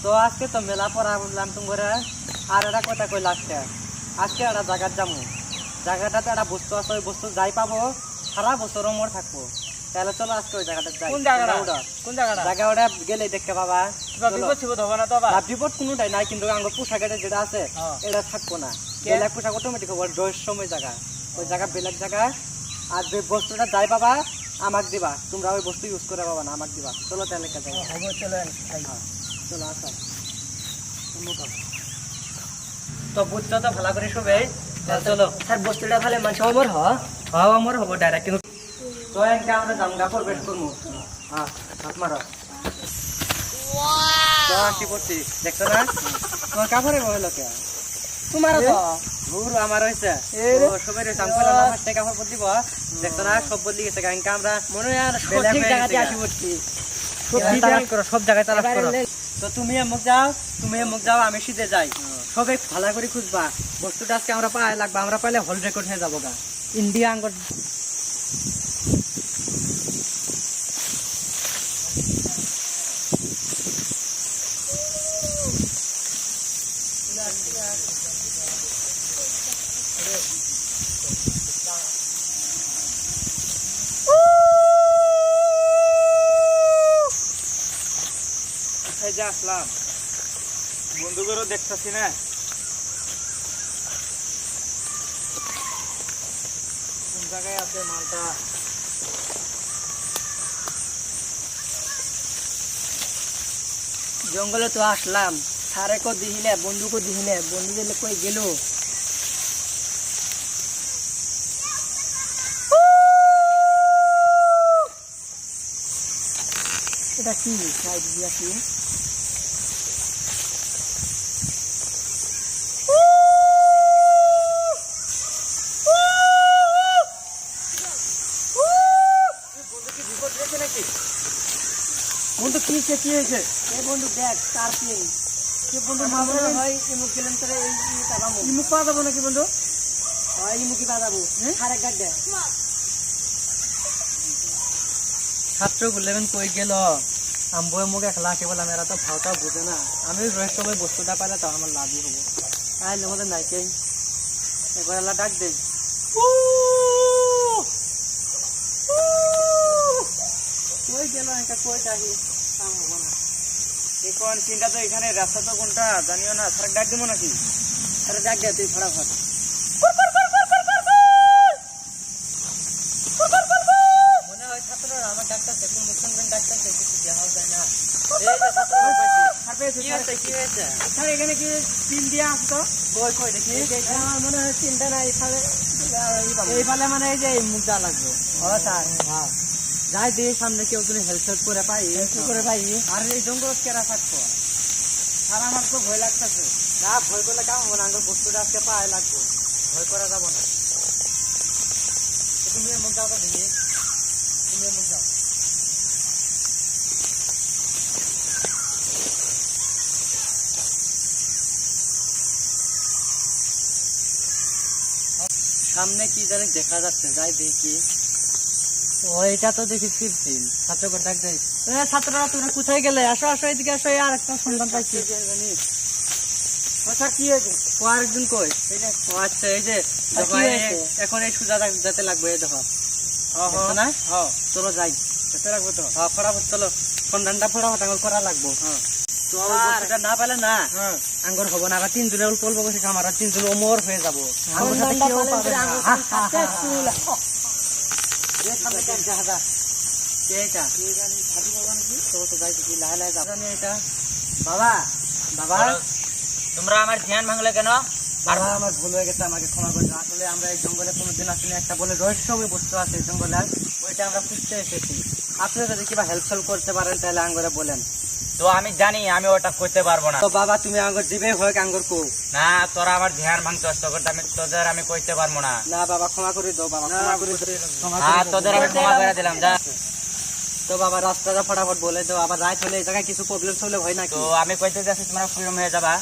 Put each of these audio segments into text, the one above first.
তো আজকে তো মেলা পড়া বললাম তোমরা আর একটা কথা কই লাস্টে আজকে একটা জায়গার যাবো জায়গাটাতে একটা বস্তু আছে ওই বস্তু যাই পাবো সারা বছর মোর থাকবো তাহলে চলো আজকে ওই জায়গাটা যাই কোন জায়গাটা কোন জায়গাটা জায়গা ওটা গেলে দেখতে পাবা বিপদ ছিল হবে না তো আবার বিপদ কোনোটাই নাই কিন্তু আমার পোশাকের যেটা আছে এটা থাকবো না গেলে পোশাক অটোমেটিক হবো রহস্যময় জায়গা ওই জায়গা বেলেগ জায়গা আর যে বস্তুটা যাই পাবা আমাকে দিবা তোমরা ওই বস্তু ইউজ করে পাবা না আমাকে দিবা চলো তাহলে কাজে চলেন চলো আসা তো বুঝছো তো ভালো করে শোবে চলো স্যার বস্তুটা ভালো মানুষ অমর হাওয়া আমার হবো ডাইরেক্ট কিন্তু তো এনকে আমরা জামগা প্রবেশ করবো হ্যাঁ হাত মারো তো আসি পড়ছি দেখছো না তোমার কাপড়ে বলে লোকে তোমার তো ভুল আমার হয়েছে সবাই রয়েছে আমি বললাম আমার টাকা কাপড় দিব দেখছো না সব বদলে গেছে কারণ আমরা মনে হয় আর সঠিক জায়গাতে আসি পড়ছি সব জায়গায় তালাশ করো তো তুমি মুখ যাও আমি শীতে যাই সবে ভালো করে খুঁজবা বস্তুটা আজকে আমরা পাই লাগবে আমরা পাইলে হল রেকর্ড হয়ে যাবো গা ইন্ডিয়া আঙ্গর আসলাম বন্ধুদেরও দেখতেছি না কোন জায়গায় আছে মালটা জঙ্গলে তো আসলাম সারে কো দিহিনে বন্ধুকে দিহিনে বন্ধু গেলে কই গেল এটা কি সাইড দিয়া কি বন্ধু কি হয়েছে এই বন্ধু দেখ তার পিন কি বন্ধু মামলা হয় ইমুক গেলেন তোরে এই তাবামু ইমুক পাওয়া যাবো নাকি বন্ধু হয় ইমুকি পাওয়া যাবো আর এক গাড় দে ছাত্র বললেন কই গেল আম্বু মুখ একলা কে বললাম এরা তো ভাওটাও বুঝে না আমি রহস্যময় বস্তুটা পাইলে তো আমার লাভই হবো আইলে আমাদের নাইকেই একবার এলা ডাক দে কই গেল একটা কই ডাকি কাম হবো না এখন চিন্তা তো এখানে রাস্তা তো কোনটা জানিও না স্যার ডাক দিব নাকি আরে ডাক দে তুই ফটাফট মনে হয় ছাত্ররা আমার ডাক্তারছে কোন মুসলমান ডাক্তারছে কিছু দেওয়া যায় না এই যে ছাত্র কি হয়েছে স্যার এখানে কি পিন দিয়া আসতো কই কই দেখি আমার মনে হয় চিন্তা নাই এই পালে মানে এই যে এই মুখ যা লাগবে স্যার হ্যাঁ যাই দিয়ে সামনে কেউ যদি হেল্প করে পাই আর এই জঙ্গল কেরা থাকবো স্যার আমার তো ভয় লাগতেছে না ভয় করলে কাম হবো না আমার বস্তুটা আজকে পায়ে লাগবো ভয় করা যাবো না তুমি মুখ যাও তো দেখি তুমি মুখ যাও সামনে কি জানি দেখা যাচ্ছে যাই দেখি ওইটা তো দেখি ফিরছিল ছাত্রকে ডাক দেয় ছাত্ররা তোমরা কোথায় গেলে আসো আসো এদিকে আসো আর একটা সন্ধান পাইছি স্যার কি হয়েছে ও আরেকজন কই আচ্ছা এই যে এখন এই সুজা যেতে লাগবে এই দেখো না চলো যাই যেতে লাগবে তো ফটাফট চলো সন্ধানটা ফটাফট আঙুল করা লাগবো তো এটা না পেলে না আঙ্গুর হবো না আবার তিনজনে অল্প অল্প করে আমার তিনজন অমর হয়ে যাবো বাবা বাবা তোমরা আমার ধ্যান ভাঙলে কেন বাবা আমার ভুল হয়ে গেছে আমাকে ক্ষমা করে দাও। আসলে আমরা এই জঙ্গলে কোনোদিন আসলে একটা বলে রহস্যময় বস্তু আছে এই জঙ্গলে ওইটা আমরা খুঁজতে এসেছি আপনি যদি কিবা হেল্প করতে পারেন তাহলে আঙ্গরে বলেন তো আমি জানি আমি ওটা করতে পারবো না তো বাবা তুমি আঙ্গুর দিবে হোক আঙ্গুর কো না তোরা আমার ধ্যান ভাঙতে আসতো আমি তোদের আমি করতে পারবো না না বাবা ক্ষমা করে দাও বাবা ক্ষমা করে হ্যাঁ তোদের আমি ক্ষমা করে দিলাম যা তো বাবা রাস্তাটা ফটাফট বলে দাও আবার রাত হলে এই জায়গায় কিছু প্রবলেম হলে হয় না তো আমি কইতে যাচ্ছি তোমরা ফ্রিডম হয়ে যাবা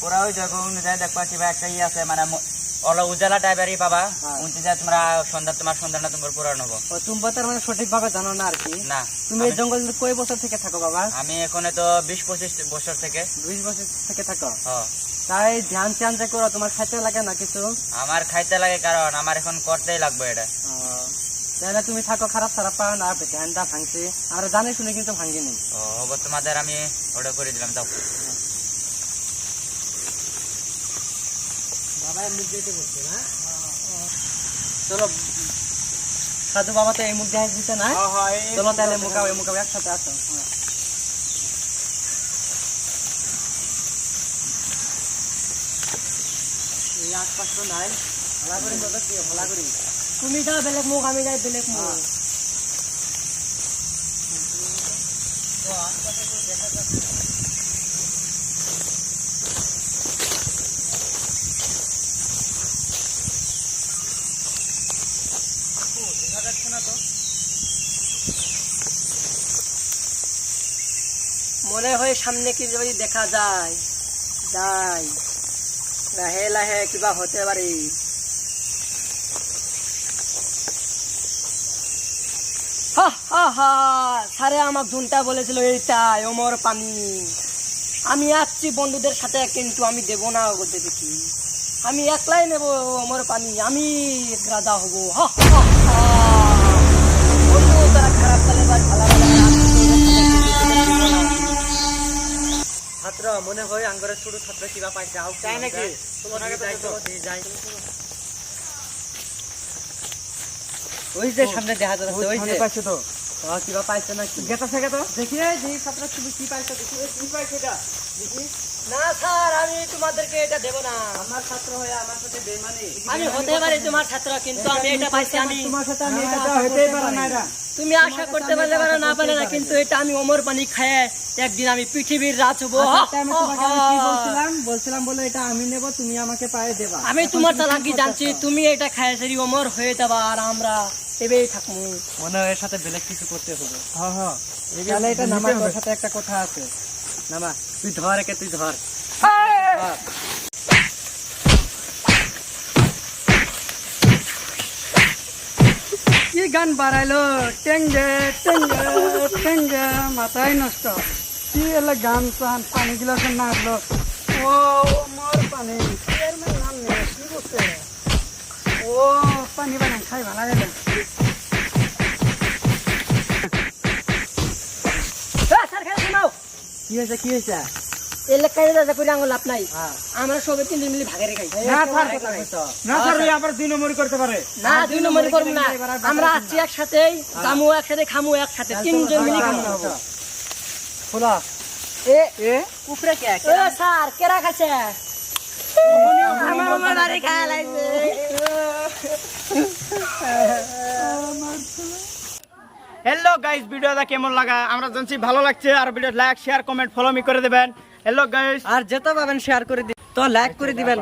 ওরা ওই জায়গা অনুযায়ী দেখবা কিবা একটা ই আছে মানে ওলা উজালা টাইপেরই পাবা উনতে যা তোমরা তোমার সন্ধানটা তোমার পুরা নেবো। ও তুমি তার মানে সঠিক ভাবে জানো না আর কি। না তুমি এই জঙ্গল কয় বছর থেকে থাকো বাবা? আমি এখানে তো 20-25 বছর থেকে। 20 বছর থেকে থাকো? হ্যাঁ। তাই ধ্যান চ্যান যে করো তোমার খাইতে লাগে না কিছু? আমার খাইতে লাগে কারণ আমার এখন করতেই লাগবে এটা। তাহলে তুমি থাকো, খারাপ খারাপ পাও না, ধ্যানটা ভাঙছি আর জানি শুনে কিন্তু ভাঙিনি। ও হবো তোমাদের আমি ওটা করে দিলাম। যাও বাবা মুখ দিতে বলছে না? চলো সাধু বাবা তো এই মুখ দিয়ে দিতে না। চলো তাহলে মুখাও এই মুখাও একসাথে আসো। এই আশপাশ তো নাই, ভালো করে নজর দিও, ভালো করে। তুমি যাও বেলেগ মুখ, আমি যাই বেলেগ মুখ। মনে হয় সামনে কি যদি দেখা যায়, যাই লাহে লাহে কিবা হতে পারে। স্যারে আমার জুনটা বলেছিল এইটাই ওমর পানি। আমি আসছি বন্ধুদের সাথে, কিন্তু আমি দেব না ওদের দেখি। আমি একলাই নেব ওমর পানি, আমি রাজা হব। বন্ধু তারা খারাপ কালে বা ভালো ছাত্র মনে হয় আঙ্গরের ছোট ছাত্র কিবা পাইছে। তাই নাকি? ওই যে সামনে দেখা যাচ্ছে, ওই যে পাইছে তো। কিবা পাইছে নাকি? গেটা থেকে তো দেখি দেখি ছাত্র তুমি কি পাইছো, দেখি কি পাইছো এটা দেখি। না স্যার, আমি তোমাদেরকে এটা দেব না। আমার ছাত্র হয়ে আমার সাথে বেইমানি? আমি হতে পারি তোমার ছাত্র, কিন্তু আমি এটা পাইছি। আমি তোমার সাথে আমি এটা হতেই পারে না। এটা তুমি আশা করতে পারলে পারে না পারে না, কিন্তু এটা আমি ওমর পানি খায় একদিন আমি পৃথিবীর রাজ হবো। আমি তোমাকে কি বলছিলাম বলে এটা আমি নেব, তুমি আমাকে পায়ে দেবা। আমি তোমার চালাকি জানছি, তুমি এটা খায় সেরি ওমর হয়ে যাবা আর আমরা এবেই থাকবো। মনে হয় এর সাথে বেলেগ কিছু করতে হবে। তাহলে এটা নামা, তোর সাথে একটা কথা আছে। নামা, তুই ধর একে, তুই ধর। কি গান বাড়াইলো, টেঙ্গে টেঙ্গে টেঙ্গে, মাথায় নষ্ট। কি এলে গান চান, পানি গিলাস না আসলো। ও মোর পানি চেয়ারম্যান নাম নেই, কি করছে? ও পানি বানান খাই ভালো গেলে। কি হয়েছে, কি হয়েছে? এলাকায় রাজা করে আঙুল লাভ নাই। আমরা সবে 3 দিন মিলে ভাগে খাই। না স্যার, আবার 2 নম্বরই করতে পারে না, 2 নম্বরই করব না। আমরা আসছি একসাথেই, জামু একসাথে, খামু একসাথে, 3 জন মিলে খামু। খোলা এ উপরে কে? এ স্যার কেরা খাচ্ছে? আমার বাড়ি খায় লাইছে। হ্যালো গাইস, ভিডিওটা কেমন লাগা আমরা জানছি ভালো লাগছে। আর video like share comment follow me করে দেবেন। হ্যালো গাইস, আর যেটা পাবেন শেয়ার করে দিবেন, তো লাইক করে দিবেন।